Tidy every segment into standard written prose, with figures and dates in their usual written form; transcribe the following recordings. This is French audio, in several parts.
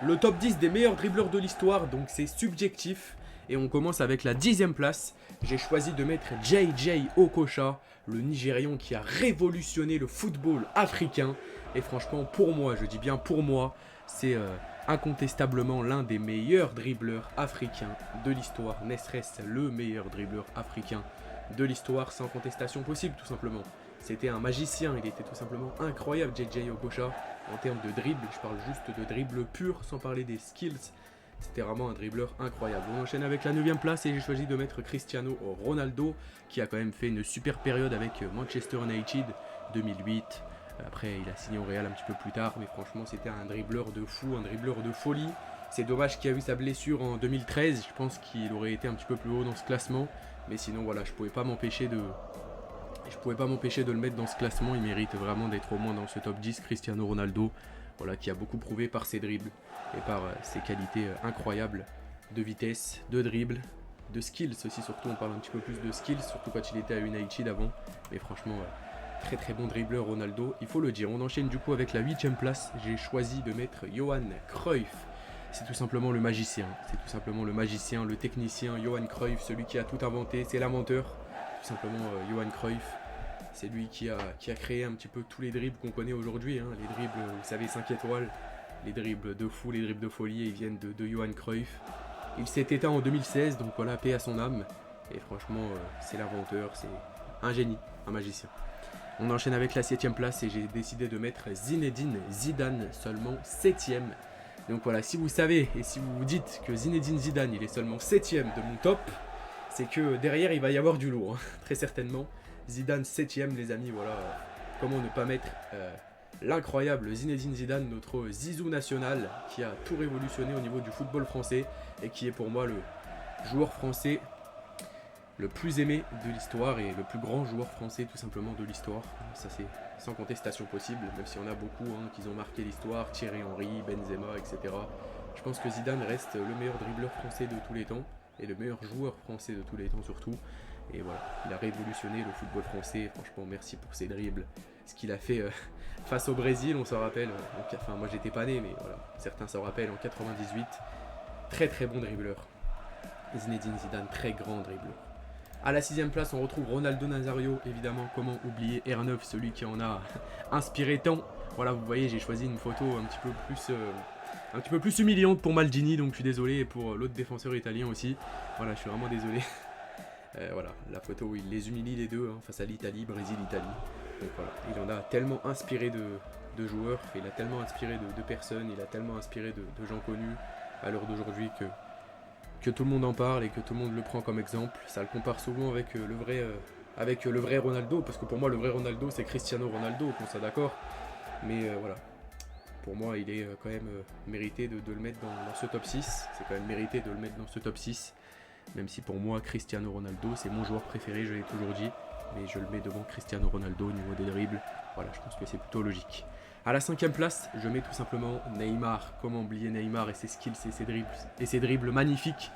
le top 10 des meilleurs dribbleurs de l'histoire, donc c'est subjectif. Et on commence avec la 10e place. J'ai choisi de mettre JJ Okocha, le Nigérian qui a révolutionné le football africain. Et franchement, pour moi, je dis bien pour moi, c'est incontestablement l'un des meilleurs dribbleurs africains de l'histoire. N'est-ce le meilleur dribbleur africain de l'histoire, sans contestation possible, tout simplement. C'était un magicien, il était tout simplement incroyable, JJ Okocha. En termes de dribble, je parle juste de dribble pur, sans parler des skills. C'était vraiment un dribbleur incroyable. On enchaîne avec la 9e place et j'ai choisi de mettre Cristiano Ronaldo, qui a quand même fait une super période avec Manchester United 2008. Après, il a signé au Real un petit peu plus tard, mais franchement, c'était un dribbleur de fou, un dribbleur de folie. C'est dommage qu'il a eu sa blessure en 2013. Je pense qu'il aurait été un petit peu plus haut dans ce classement. Mais sinon, voilà, je pouvais pas m'empêcher de le mettre dans ce classement. Il mérite vraiment d'être au moins dans ce top 10, Cristiano Ronaldo. Voilà, qui a beaucoup prouvé par ses dribbles et par ses qualités incroyables de vitesse, de dribble, de skills aussi. Surtout, on parle un petit peu plus de skills, surtout quand il était à United avant. Mais franchement, très très bon dribbleur Ronaldo, il faut le dire. On enchaîne du coup avec la 8e place. J'ai choisi de mettre Johan Cruyff. C'est tout simplement le magicien. C'est tout simplement le magicien, le technicien, Johan Cruyff, celui qui a tout inventé. C'est l'inventeur, tout simplement Johan Cruyff. C'est lui qui a créé un petit peu tous les dribbles qu'on connaît aujourd'hui. Hein. Les dribbles, vous savez, 5 étoiles. Les dribbles de fou, les dribbles de folie, ils viennent de Johan Cruyff. Il s'est éteint en 2016, donc voilà, paix à son âme. Et franchement, c'est l'inventeur, c'est un génie, un magicien. On enchaîne avec la 7e place et j'ai décidé de mettre Zinedine Zidane, seulement 7e. Donc voilà, si vous savez et si vous vous dites que Zinedine Zidane, il est seulement 7e de mon top, c'est que derrière, il va y avoir du lourd, hein, très certainement. Zidane 7ème, les amis, voilà. Comment ne pas mettre l'incroyable Zinedine Zidane, notre zizou national, qui a tout révolutionné au niveau du football français et qui est pour moi le joueur français le plus aimé de l'histoire et le plus grand joueur français tout simplement de l'histoire. Ça c'est sans contestation possible, même s'il y en a beaucoup qui ont marqué l'histoire, Thierry Henry, Benzema, etc. Je pense que Zidane reste le meilleur dribbleur français de tous les temps et le meilleur joueur français de tous les temps surtout. Et voilà, il a révolutionné le football français. Franchement, merci pour ses dribbles. Ce qu'il a fait face au Brésil, on s'en rappelle. Enfin, moi j'étais pas né, mais voilà, certains s'en rappellent en 98. Très très bon dribbleur. Zinedine Zidane, très grand dribbleur. À la 6ème place, on retrouve Ronaldo Nazario, évidemment. Comment oublier R9, celui qui en a inspiré tant. Voilà, vous voyez, j'ai choisi une photo un petit peu plus humiliante pour Maldini, donc je suis désolé, et pour l'autre défenseur italien aussi. Voilà, je suis vraiment désolé. Voilà, la photo où il les humilie les deux face à l'Italie, Brésil-Italie. Donc voilà, il en a tellement inspiré de joueurs, il a tellement inspiré de personnes, il a tellement inspiré de gens connus à l'heure d'aujourd'hui que tout le monde en parle et que tout le monde le prend comme exemple. Ça le compare souvent avec le vrai Ronaldo, parce que pour moi le vrai Ronaldo c'est Cristiano Ronaldo, qu'on soit d'accord. Mais voilà, pour moi il est quand même mérité de le mettre dans ce top 6. C'est quand même mérité de le mettre dans ce top 6. Même si pour moi Cristiano Ronaldo c'est mon joueur préféré, je l'ai toujours dit. Mais je le mets devant Cristiano Ronaldo au niveau des dribbles. Voilà, je pense que c'est plutôt logique. À la 5ème place, je mets tout simplement Neymar. Comment oublier Neymar et ses skills et ses dribbles magnifiques.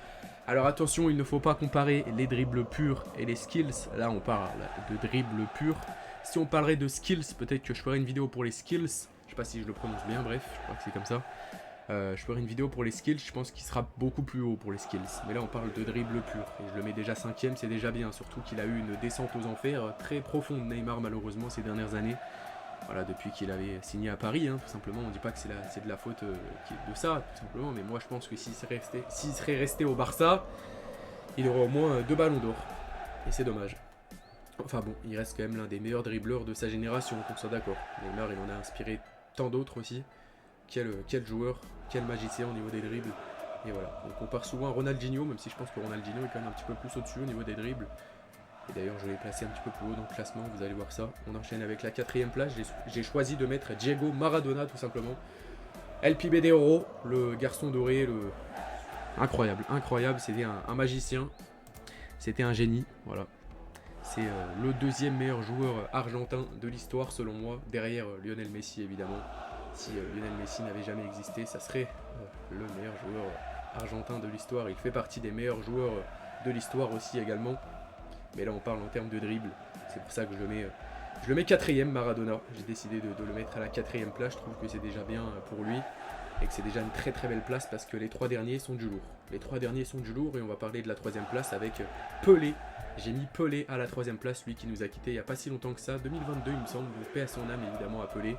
Alors attention, il ne faut pas comparer les dribbles purs et les skills. Là, on parle de dribbles purs. Si on parlerait de skills, peut-être que je ferai une vidéo pour les skills. Je sais pas si je le prononce bien, bref, je crois que c'est comme ça. Je ferai une vidéo pour les skills, je pense qu'il sera beaucoup plus haut pour les skills. Mais là on parle de dribble pur, et je le mets déjà 5ème, c'est déjà bien. Surtout qu'il a eu une descente aux enfers très profonde, Neymar, malheureusement, ces dernières années. Voilà, depuis qu'il avait signé à Paris, tout simplement. On ne dit pas que c'est de la faute de ça, tout simplement. Mais moi je pense que s'il serait resté au Barça, il aurait au moins 2 ballons d'or. Et c'est dommage. Enfin bon, il reste quand même l'un des meilleurs dribbleurs de sa génération, qu'on soit d'accord. Neymar, il en a inspiré tant d'autres aussi. Quel joueur, quel magicien au niveau des dribbles. Et voilà, on compare souvent à Ronaldinho, même si je pense que Ronaldinho est quand même un petit peu plus au-dessus au niveau des dribbles. Et d'ailleurs, je l'ai placé un petit peu plus haut dans le classement, vous allez voir ça. On enchaîne avec la 4ème place, j'ai choisi de mettre Diego Maradona tout simplement. El Pibe de Oro, le garçon doré, incroyable, incroyable, c'était un magicien. C'était un génie, voilà. C'est le 2e meilleur joueur argentin de l'histoire selon moi, derrière Lionel Messi évidemment. Si Lionel Messi n'avait jamais existé, ça serait le meilleur joueur argentin de l'histoire. Il fait partie des meilleurs joueurs de l'histoire aussi également. Mais là on parle en termes de dribble. C'est pour ça que je le mets 4ème Maradona. J'ai décidé de le mettre à la 4ème place. Je trouve que c'est déjà bien pour lui. et que c'est déjà une très très belle place parce que les 3 derniers sont du lourd. Les 3 derniers sont du lourd et on va parler de la 3ème place avec Pelé. J'ai mis Pelé à la 3ème place, lui qui nous a quitté il n'y a pas si longtemps que ça, 2022 il me semble, donc paix à son âme évidemment à Pelé.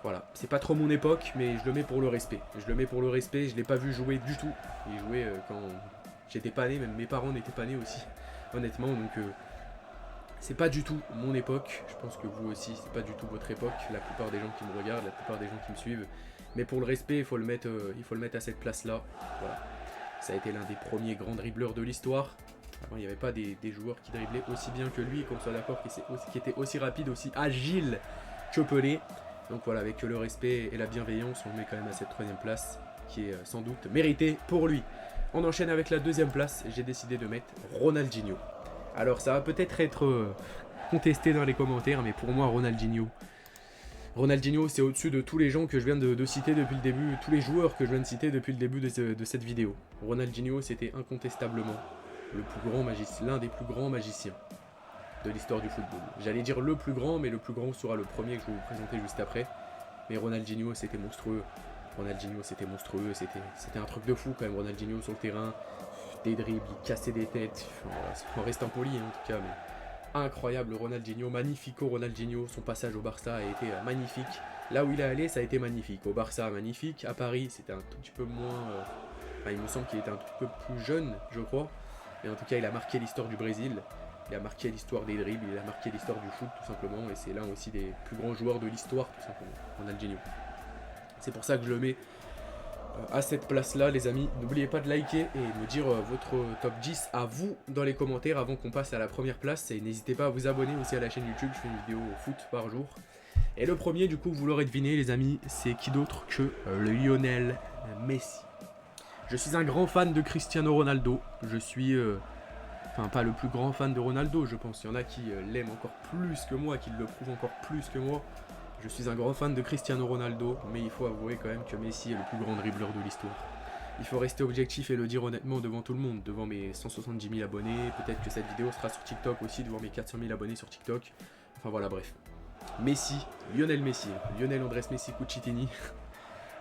Voilà, c'est pas trop mon époque, mais je le mets pour le respect. Je le mets pour le respect, je l'ai pas vu jouer du tout. Il jouait quand j'étais pas né, même mes parents n'étaient pas nés aussi, honnêtement, donc c'est pas du tout mon époque. Je pense que vous aussi, c'est pas du tout votre époque, la plupart des gens qui me regardent, la plupart des gens qui me suivent. Mais pour le respect, il faut le mettre à cette place-là. Voilà. Ça a été l'un des premiers grands dribbleurs de l'histoire. Avant, il n'y avait pas des joueurs qui driblaient aussi bien que lui, qu'on soit d'accord, qui était aussi rapide, aussi agile que Pelé. Donc voilà, avec le respect et la bienveillance, on le met quand même à cette 3ème place, qui est sans doute méritée pour lui. On enchaîne avec la 2ème place, j'ai décidé de mettre Ronaldinho. Alors ça va peut-être être contesté dans les commentaires, mais pour moi Ronaldinho, c'est au-dessus de tous les gens que je viens de citer depuis le début, tous les joueurs que je viens de citer depuis le début de cette vidéo. Ronaldinho, c'était incontestablement l'un des plus grands magiciens de l'histoire du football. J'allais dire le plus grand, mais le plus grand sera le premier que je vais vous présenter juste après. Mais Ronaldinho, c'était monstrueux. C'était un truc de fou quand même, Ronaldinho sur le terrain. Des dribbles, il cassait des têtes. On reste impoli en tout cas, mais incroyable Ronaldinho, magnifico Ronaldinho. Son passage au Barça a été magnifique. Là où il est allé, ça a été magnifique. Au Barça, magnifique. À Paris, c'était un tout petit peu moins... il me semble qu'il était un tout peu plus jeune, je crois. Mais en tout cas, il a marqué l'histoire du Brésil. Il a marqué l'histoire des dribbles. Il a marqué l'histoire du foot, tout simplement. Et c'est l'un aussi des plus grands joueurs de l'histoire, tout simplement. Ronaldinho. C'est pour ça que je le mets à cette place-là, les amis. N'oubliez pas de liker et me dire votre top 10 à vous dans les commentaires avant qu'on passe à la première place. Et n'hésitez pas à vous abonner aussi à la chaîne YouTube. Je fais une vidéo foot par jour. Et le premier, du coup, vous l'aurez deviné, les amis, c'est qui d'autre que le Lionel Messi. Je suis un grand fan de Cristiano Ronaldo. Je suis... Enfin, pas le plus grand fan de Ronaldo, je pense. Il y en a qui l'aiment encore plus que moi, qui le prouvent encore plus que moi. Je suis un grand fan de Cristiano Ronaldo, mais il faut avouer quand même que Messi est le plus grand dribbleur de l'histoire. Il faut rester objectif et le dire honnêtement devant tout le monde, devant mes 170 000 abonnés. Peut-être que cette vidéo sera sur TikTok aussi, devant mes 400 000 abonnés sur TikTok. Enfin voilà, bref. Messi, Lionel Messi, Lionel Andrés Messi Cucitini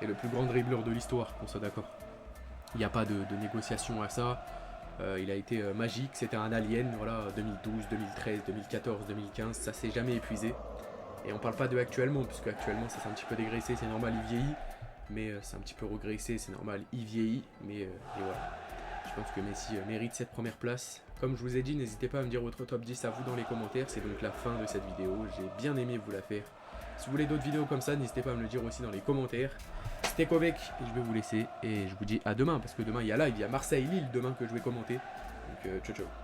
est le plus grand dribbleur de l'histoire, qu'on soit d'accord. Il n'y a pas de négociation à ça. Il a été magique, c'était un alien, voilà, 2012, 2013, 2014, 2015, ça s'est jamais épuisé. Et on parle pas de actuellement, puisque actuellement ça s'est un petit peu dégraissé, c'est normal, il vieillit. Mais c'est un petit peu régressé, c'est normal, il vieillit. Mais et voilà. Je pense que Messi mérite cette première place. Comme je vous ai dit, n'hésitez pas à me dire votre top 10 à vous dans les commentaires. C'est donc la fin de cette vidéo. J'ai bien aimé vous la faire. Si vous voulez d'autres vidéos comme ça, n'hésitez pas à me le dire aussi dans les commentaires. C'était Kovek et je vais vous laisser. Et je vous dis à demain, parce que demain il y a live, il y a Marseille-Lille demain que je vais commenter. Donc ciao ciao.